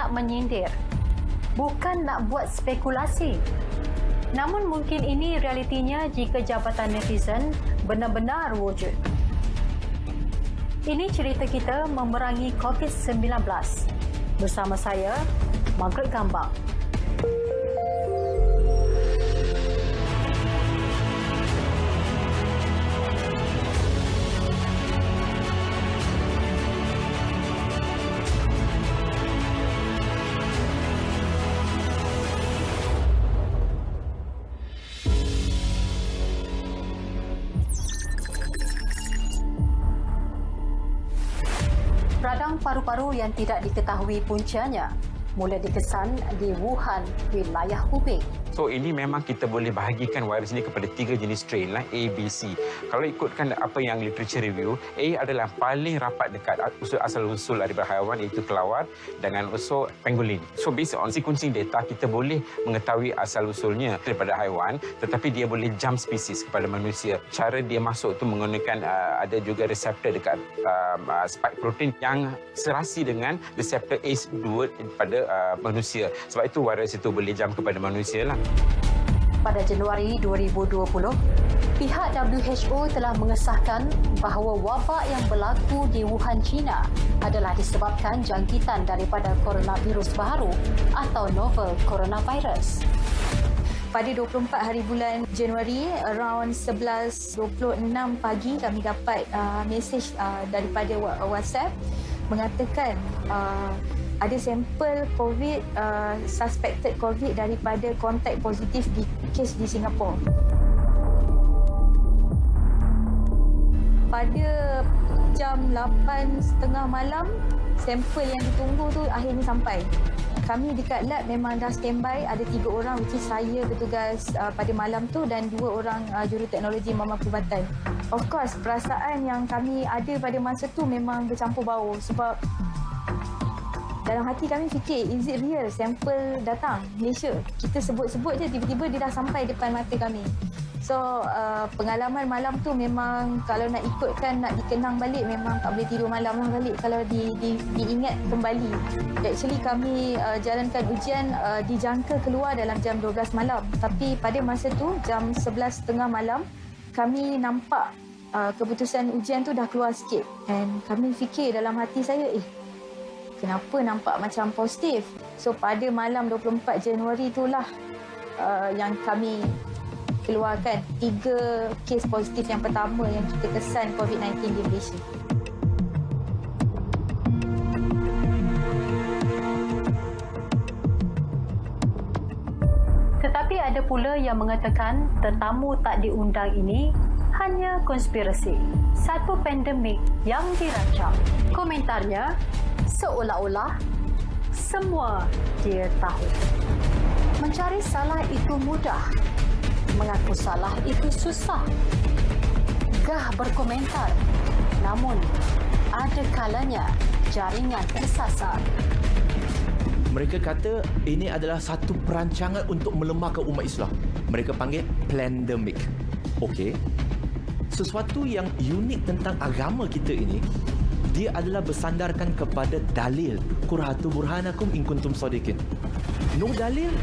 nak menyindir, bukan nak buat spekulasi. Namun mungkin ini realitinya jika jabatan netizen benar-benar wujud. Ini cerita kita memerangi COVID-19. Bersama saya, Margaret Gambang. Radang paru-paru yang tidak diketahui puncanya mula dikesan di Wuhan, wilayah Hubei. So ini memang kita boleh bahagikan virus ini kepada 3 jenis strain lah, A, B, C. Kalau ikutkan apa yang literature review, A adalah paling rapat dekat asal-usul daripada haiwan, iaitu kelawar dengan usul pangolin. So based on sequencing data, kita boleh mengetahui asal-usulnya daripada haiwan, tetapi dia boleh jump species kepada manusia. Cara dia masuk tu menggunakan ada juga reseptor dekat spike protein yang serasi dengan reseptor ACE2 pada manusia. Sebab itu virus itu boleh jump kepada manusia lah. Pada Januari 2020, pihak WHO telah mengesahkan bahawa wabak yang berlaku di Wuhan, China adalah disebabkan jangkitan daripada coronavirus baharu atau novel coronavirus. Pada 24 hari bulan Januari, around 11.26 pagi, kami dapat mesej daripada WhatsApp mengatakan ada sampel COVID, suspected COVID daripada kontak positif di kes di Singapura. Pada jam 8.30 malam, sampel yang ditunggu tu akhirnya sampai. Kami dekat lab memang dah standby, ada 3 orang, which is saya bertugas pada malam tu dan 2 orang juruteknologi mama perubatan. Of course, perasaan yang kami ada pada masa tu memang bercampur bau sebab dalam hati kami fikir, is it real? Sampel datang Malaysia. Kita sebut-sebut je, tiba-tiba dia dah sampai depan mata kami. So, pengalaman malam tu memang kalau nak ikutkan, nak dikenang balik, memang tak boleh tidur malam lah balik kalau diingat kembali. Actually, kami jalankan ujian dijangka keluar dalam jam 12 malam. Tapi pada masa tu, jam 11.30 malam, kami nampak keputusan ujian tu dah keluar sikit. And kami fikir dalam hati saya, kenapa nampak macam positif? So pada malam 24 Januari itulah yang kami keluarkan 3 kes positif yang pertama yang kita kesan COVID-19 di Malaysia. Tetapi ada pula yang mengatakan tetamu tak diundang ini hanya konspirasi. Satu pandemik yang dirancang. Komentarnya, seolah-olah semua dia tahu. Mencari salah itu mudah. Mengaku salah itu susah. Gah berkomentar. Namun, ada kalanya jaringan tersasar. Mereka kata ini adalah satu perancangan untuk melemahkan umat Islam. Mereka panggil plandemic. Okey. Sesuatu yang unik tentang agama kita ini, dia adalah bersandarkan kepada dalil. Qul hatu burhanakum in kuntum shadiqin. No dalil,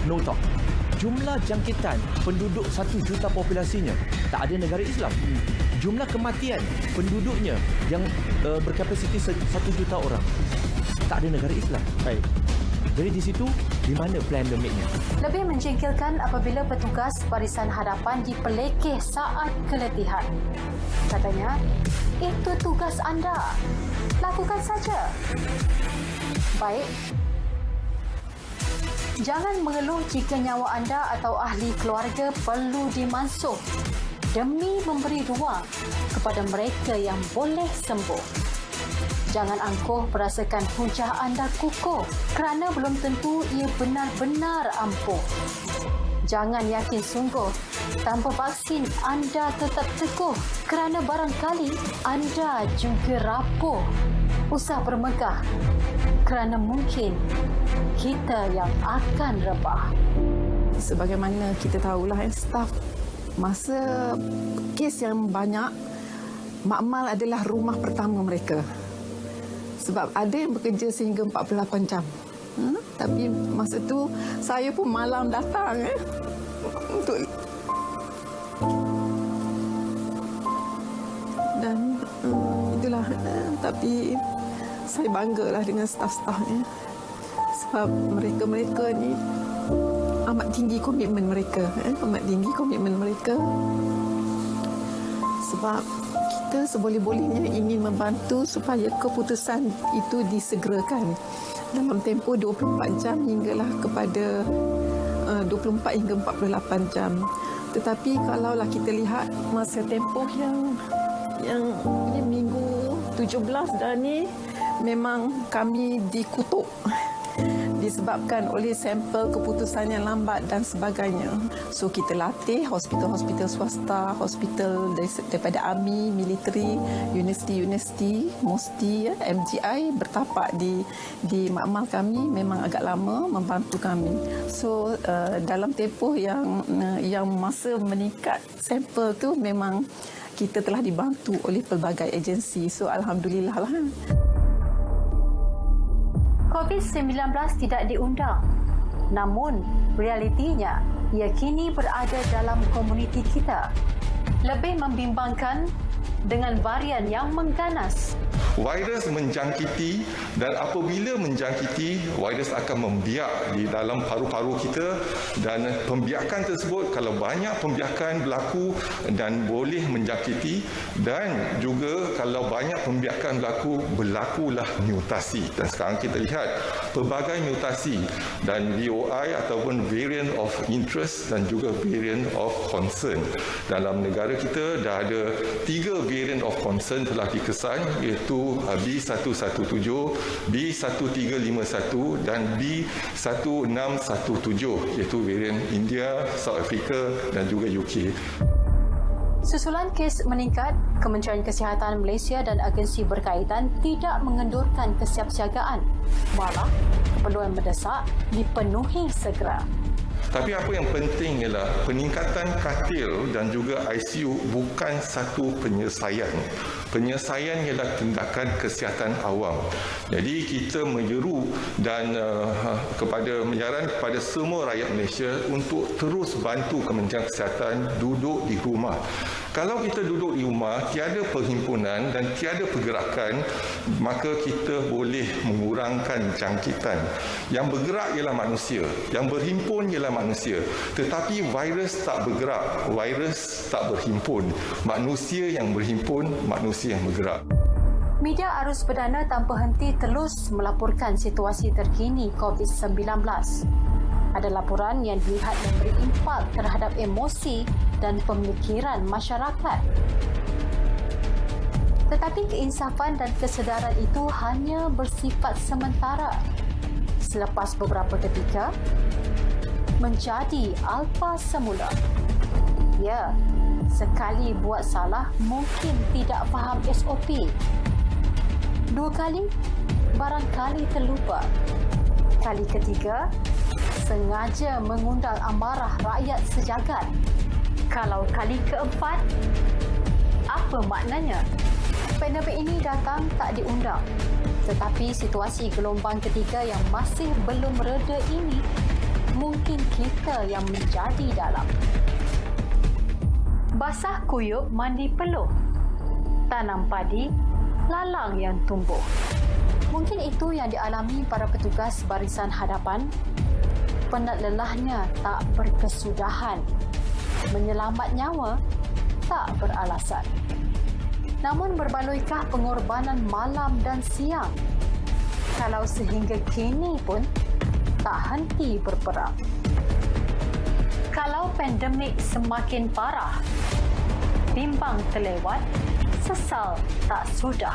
no talk. Jumlah jangkitan penduduk 1 juta populasinya, tak ada negara Islam. Jumlah kematian penduduknya yang berkapasiti 1 juta orang, tak ada negara Islam. Baik. Jadi di situ, di mana plandemiknya? Lebih menjengkelkan apabila petugas barisan hadapan dipelekeh saat keletihan. Katanya, itu tugas anda. Lakukan saja. Baik. Jangan mengeluh jika nyawa anda atau ahli keluarga perlu dimansuh demi memberi ruang kepada mereka yang boleh sembuh. Jangan angkuh berasakan hujah anda kukuh kerana belum tentu ia benar-benar ampuh. Jangan yakin sungguh tanpa vaksin anda tetap teguh kerana barangkali anda juga rapuh. Usah bermegah kerana mungkin kita yang akan rebah. Sebagaimana kita tahulah staf masa kes yang banyak, makmal adalah rumah pertama mereka. Sebab ada yang bekerja sehingga 48 jam. Tapi masa tu saya pun malam datang untuk dan itulah tapi saya banggalah dengan staf-stafnya sebab mereka ni amat tinggi komitmen mereka sebab kita seboleh-bolehnya ingin membantu supaya keputusan itu disegerakan dalam tempoh 24 jam hinggalah kepada 24 hingga 48 jam. Tetapi kalaulah kita lihat masa tempoh yang minggu 17 dah ni memang kami dikutuk disebabkan oleh sampel keputusan yang lambat dan sebagainya. So kita latih hospital-hospital swasta, hospital daripada army, militeri, universiti, MUSTI, MGI bertapak di makmal kami memang agak lama membantu kami. So dalam tempoh yang masa meningkat sampel tu memang kita telah dibantu oleh pelbagai agensi. So alhamdulillah lah. COVID-19 tidak diundang. Namun, realitinya ia kini berada dalam komuniti kita. Lebih membimbangkan dengan varian yang mengganas. Virus menjangkiti dan apabila menjangkiti, virus akan membiak di dalam paru-paru kita dan pembiakan tersebut kalau banyak pembiakan berlaku dan boleh menjangkiti dan juga kalau banyak pembiakan berlakulah mutasi. Dan sekarang kita lihat pelbagai mutasi dan VOI ataupun variant of interest dan juga variant of concern. Dalam negara kita dah ada 3 variant of concern telah dikesan iaitu B117, B1351 dan B1617 iaitu varian India, South Africa dan juga UK. Susulan kes meningkat, Kementerian Kesihatan Malaysia dan agensi berkaitan tidak mengendurkan kesiapsiagaan. Malah, keperluan mendesak dipenuhi segera. Tapi apa yang penting ialah peningkatan katil dan juga ICU bukan satu penyelesaian. Penyelesaian ialah tindakan kesihatan awam. Jadi kita menyeru dan menyarankan kepada semua rakyat Malaysia untuk terus bantu Kementerian Kesihatan duduk di rumah. Kalau kita duduk di rumah, tiada perhimpunan dan tiada pergerakan, maka kita boleh mengurangkan jangkitan. Yang bergerak ialah manusia, yang berhimpun ialah manusia. Tetapi virus tak bergerak, virus tak berhimpun. Manusia yang berhimpun, manusia yang bergerak. Media arus perdana tanpa henti terus melaporkan situasi terkini COVID-19. Ada laporan yang dilihat memberi impak terhadap emosi dan pemikiran masyarakat. Tetapi keinsafan dan kesedaran itu hanya bersifat sementara. Selepas beberapa ketika, menjadi alfa semula. Ya, sekali buat salah mungkin tidak faham SOP. 2 kali, barangkali terlupa. Kali ketiga, sengaja mengundang amarah rakyat sejagat. Kalau kali keempat, apa maknanya? Pandemik ini datang tak diundang. Tetapi situasi gelombang ketiga yang masih belum reda ini, mungkin kita yang menjadi dalam. Basah kuyup mandi peluh. Tanam padi, lalang yang tumbuh. Mungkin itu yang dialami para petugas barisan hadapan. Penat lelahnya tak berkesudahan. Menyelamat nyawa tak beralasan. Namun berbaloikah pengorbanan malam dan siang? Kalau sehingga kini pun tak henti berperang. Kalau pandemik semakin parah, bimbang terlewat, sesal tak sudah.